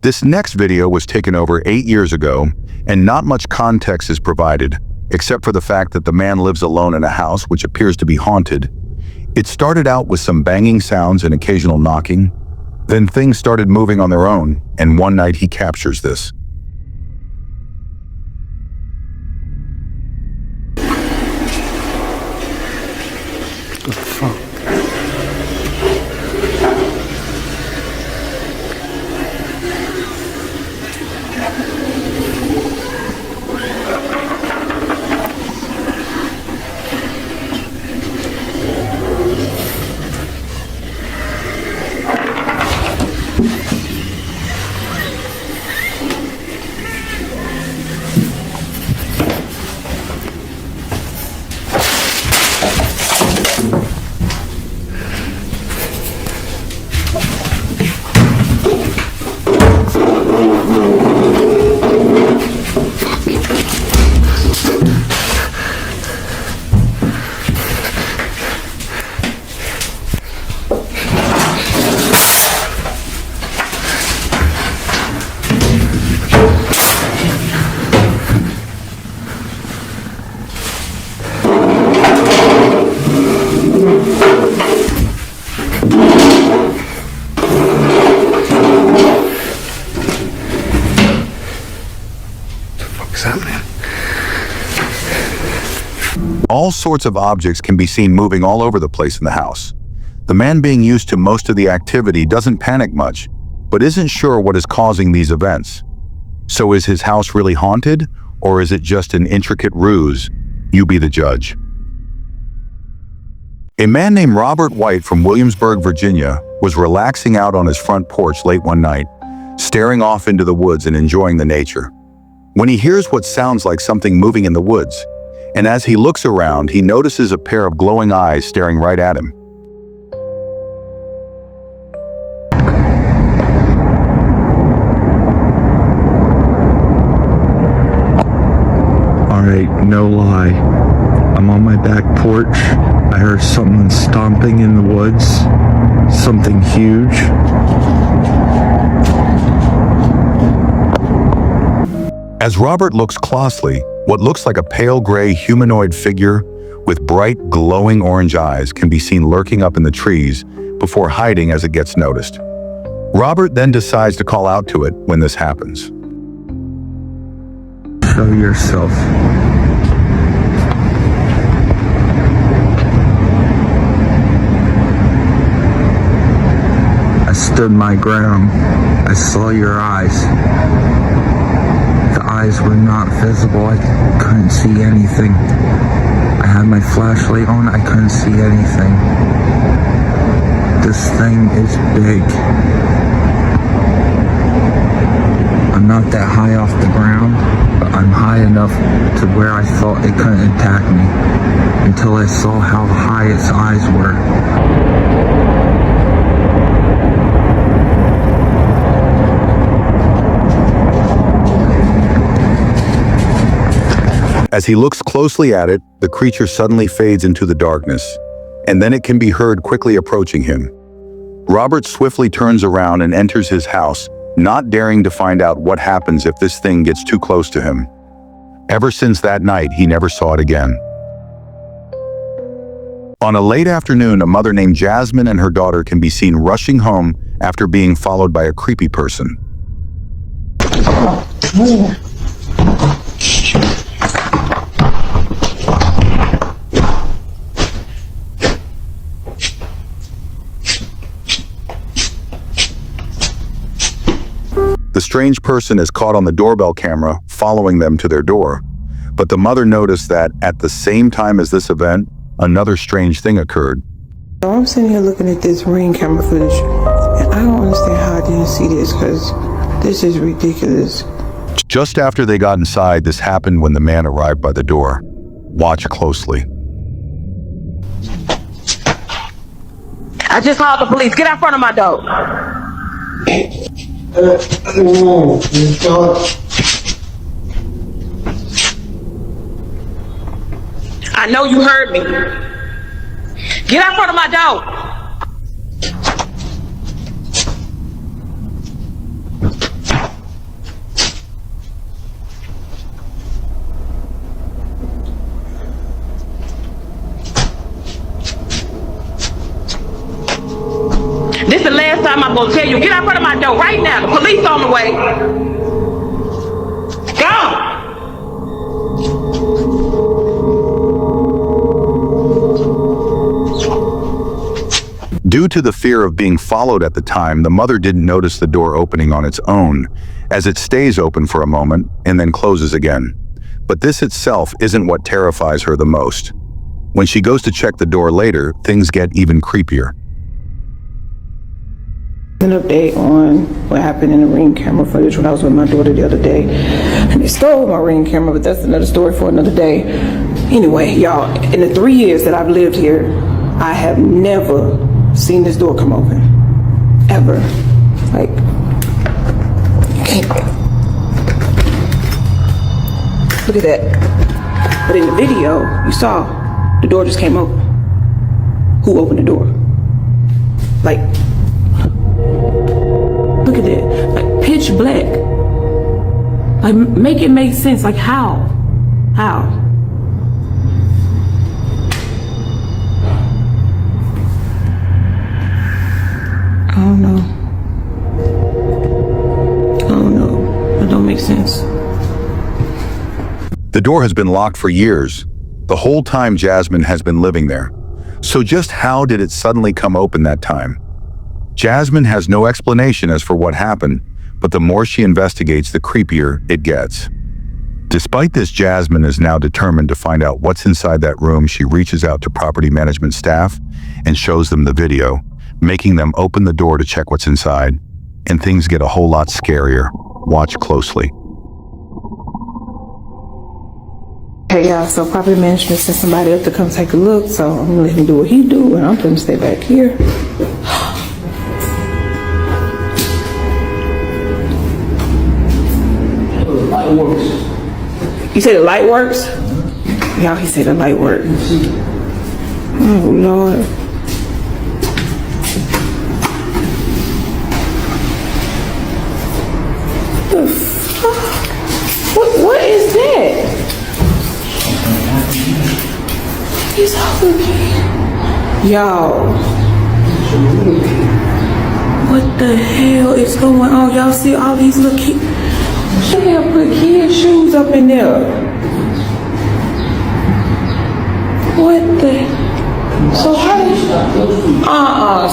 This next video was taken over 8 years ago, and not much context is provided, except for the fact that the man lives alone in a house which appears to be haunted. It started out with some banging sounds and occasional knocking. Then things started moving on their own, and one night he captures this. What the fuck? All sorts of objects can be seen moving all over the place in the house. The man, being used to most of the activity, doesn't panic much, but isn't sure what is causing these events. So is his house really haunted, or is it just an intricate ruse? You be the judge. A man named Robert White from Williamsburg, Virginia, was relaxing out on his front porch late one night, staring off into the woods and enjoying the nature, when he hears what sounds like something moving in the woods. And as he looks around, he notices a pair of glowing eyes staring right at him. Alright, no lie. I'm on my back porch. I heard something stomping in the woods. Something huge. As Robert looks closely, what looks like a pale gray humanoid figure with bright glowing orange eyes can be seen lurking up in the trees before hiding as it gets noticed. Robert then decides to call out to it when this happens. Show yourself. I stood my ground. I saw your eyes. The eyes were not visible. I couldn't see anything. I had my flashlight on. I couldn't see anything. This thing is big. I'm not that high off the ground, but I'm high enough to where I thought it couldn't attack me until I saw how high its eyes were. As he looks closely at it, the creature suddenly fades into the darkness, and then it can be heard quickly approaching him. Robert swiftly turns around and enters his house, not daring to find out what happens if this thing gets too close to him. Ever since that night, he never saw it again. On a late afternoon, a mother named Jasmine and her daughter can be seen rushing home after being followed by a creepy person. The strange person is caught on the doorbell camera following them to their door, but the mother noticed that at the same time as this event, another strange thing occurred. So I'm sitting here looking at this Ring camera footage, and I don't understand how I didn't see this, because this is ridiculous. Just after they got inside, this happened when the man arrived by the door. Watch closely. I just called the police. Get out front of my door. I know you heard me. Get out front of my door. I'm gonna tell you, get out front of my door right now. The police on the way. Go! Due to the fear of being followed at the time, the mother didn't notice the door opening on its own, as it stays open for a moment and then closes again. But this itself isn't what terrifies her the most. When she goes to check the door later, things get even creepier. An update on what happened in the Ring camera footage when I was with my daughter the other day. And they stole my Ring camera, but that's another story for another day. Anyway, y'all, in the 3 years that I've lived here, I have never seen this door come open. Ever. Like, you can't. Look at that. But in the video, you saw the door just came open. Who opened the door? Like, look at that. Like, pitch black. Like, make it make sense. Like, how? How? I don't know. I don't know. It don't make sense. The door has been locked for years, the whole time Jasmine has been living there. So just how did it suddenly come open that time? Jasmine has no explanation as for what happened, but the more she investigates, the creepier it gets. Despite this, Jasmine is now determined to find out what's inside that room. She reaches out to property management staff and shows them the video, making them open the door to check what's inside, and things get a whole lot scarier. Watch closely. Hey y'all, so property management sent somebody up to come take a look, so I'm gonna let him do what he do, and I'm gonna stay back here. The light works. You say the light works? Y'all, he said the light works. Oh Lord. The fuck? What is that? He's looking. Y'all. What the hell is going on? Y'all see all these little kids? They have put kids' shoes up in there. What the? So how did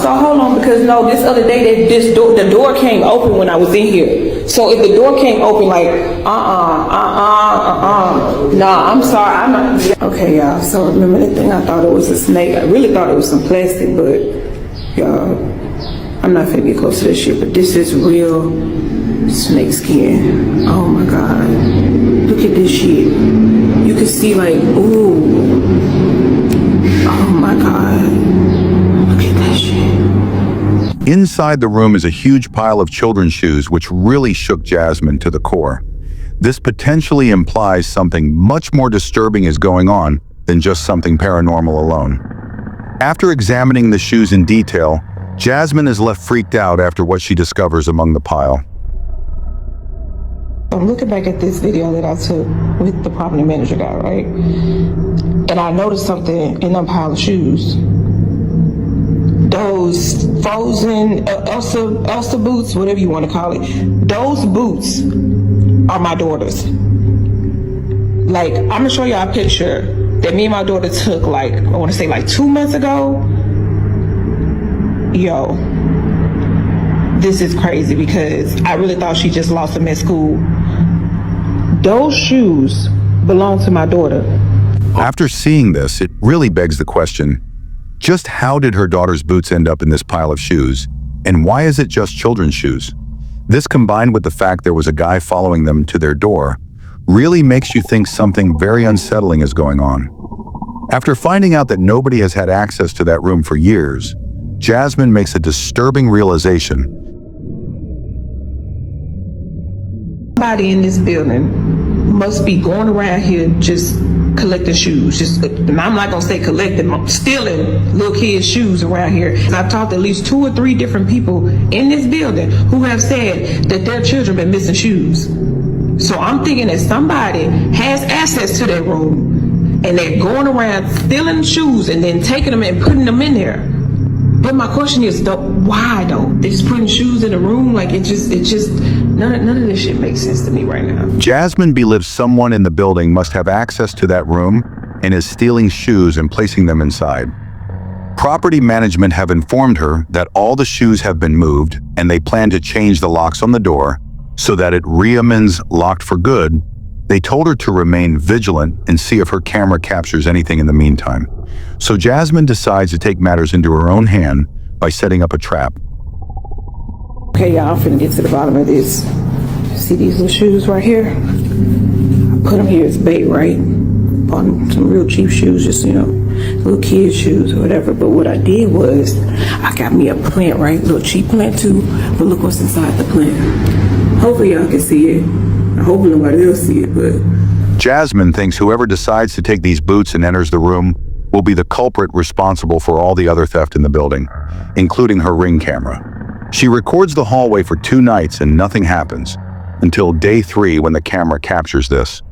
so hold on, because no, this other day the door came open when I was in here. So if the door came open, like nah, I'm sorry, I'm not. Okay, y'all. So remember that thing? I thought it was a snake. I really thought it was some plastic, but y'all, I'm not finna get close to this shit. But this is real snake skin. Oh my god, look at this shit. You can see like, ooh. Oh my god. Look at that shit. Inside the room is a huge pile of children's shoes, which really shook Jasmine to the core. This potentially implies something much more disturbing is going on than just something paranormal alone. After examining the shoes in detail, Jasmine is left freaked out after what she discovers among the pile. I'm looking back at this video that I took with the property manager guy, right? And I noticed something in that pile of shoes. Those frozen Elsa boots, whatever you want to call it, those boots are my daughter's. Like, I'm gonna show y'all a picture that me and my daughter took, like, I want to say like 2 months ago. Yo, this is crazy because I really thought she just lost them at school. Those shoes belong to my daughter. After seeing this, it really begs the question, just how did her daughter's boots end up in this pile of shoes? And why is it just children's shoes? This, combined with the fact there was a guy following them to their door, really makes you think something very unsettling is going on. After finding out that nobody has had access to that room for years, Jasmine makes a disturbing realization. Somebody in this building must be going around here just collecting shoes. And I'm not gonna say collecting, stealing little kids' shoes around here. I've talked to at least 2 or 3 different people in this building who have said that their children been missing shoes. So I'm thinking that somebody has access to that room and they're going around stealing shoes and then taking them and putting them in there. But my question is, though, why though? They just putting shoes in the room, like it just none of this shit makes sense to me right now. Jasmine believes someone in the building must have access to that room and is stealing shoes and placing them inside. Property management have informed her that all the shoes have been moved and they plan to change the locks on the door so that it remains locked for good. They told her to remain vigilant and see if her camera captures anything in the meantime. So Jasmine decides to take matters into her own hand by setting up a trap. Okay, y'all, I'm finna get to the bottom of this. See these little shoes right here? I put them here as bait, right? Bought them some real cheap shoes, just, you know, little kid shoes or whatever. But what I did was, I got me a plant, right? Little cheap plant too, but look what's inside the plant. Hopefully y'all can see it. I hope nobody else see it, but... Jasmine thinks whoever decides to take these boots and enters the room will be the culprit responsible for all the other theft in the building, including her Ring camera. She records the hallway for 2 nights and nothing happens, until day 3 when the camera captures this.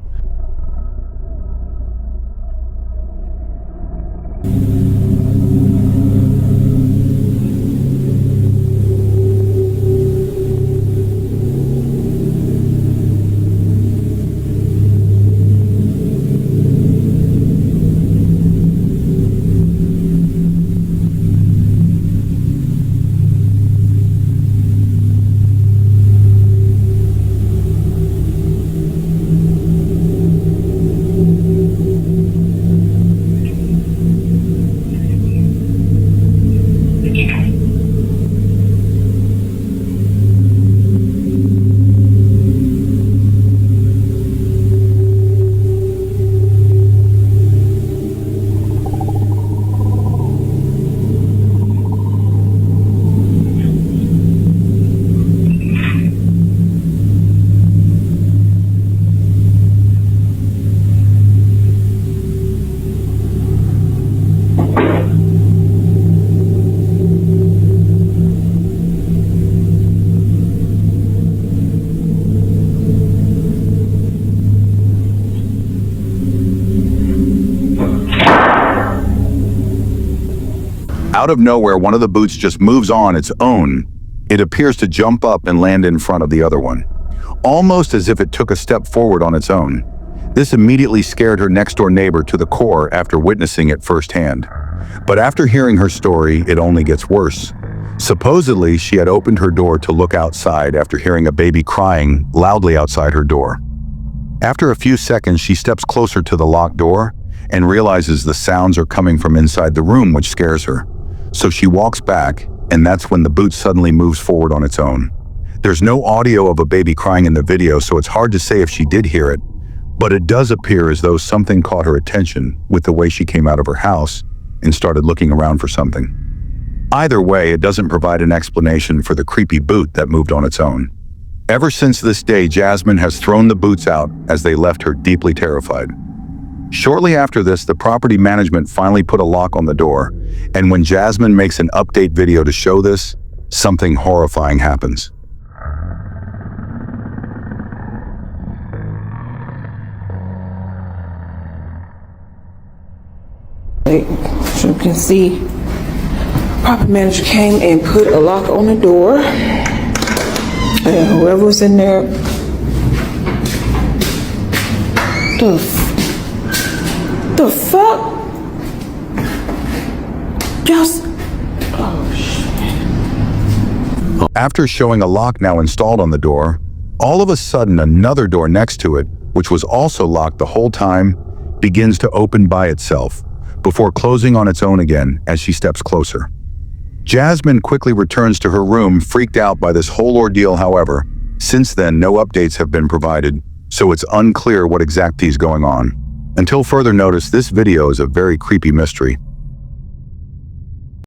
Out of nowhere, one of the boots just moves on its own. It appears to jump up and land in front of the other one, almost as if it took a step forward on its own. This immediately scared her next-door neighbor to the core after witnessing it firsthand. But after hearing her story, it only gets worse. Supposedly, she had opened her door to look outside after hearing a baby crying loudly outside her door. After a few seconds, she steps closer to the locked door and realizes the sounds are coming from inside the room, which scares her. So she walks back, and that's when the boot suddenly moves forward on its own. There's no audio of a baby crying in the video, so it's hard to say if she did hear it, but it does appear as though something caught her attention with the way she came out of her house and started looking around for something. Either way, it doesn't provide an explanation for the creepy boot that moved on its own. Ever since this day, Jasmine has thrown the boots out as they left her deeply terrified. Shortly after this, the property management finally put a lock on the door, and when Jasmine makes an update video to show this, something horrifying happens. As you can see, property manager came and put a lock on the door, and whoever was in there, the fuck? Just, oh shit. After showing a lock now installed on the door, all of a sudden another door next to it, which was also locked the whole time, begins to open by itself, before closing on its own again as she steps closer. Jasmine quickly returns to her room, freaked out by this whole ordeal. However, since then no updates have been provided, so it's unclear what exactly is going on. Until further notice, this video is a very creepy mystery.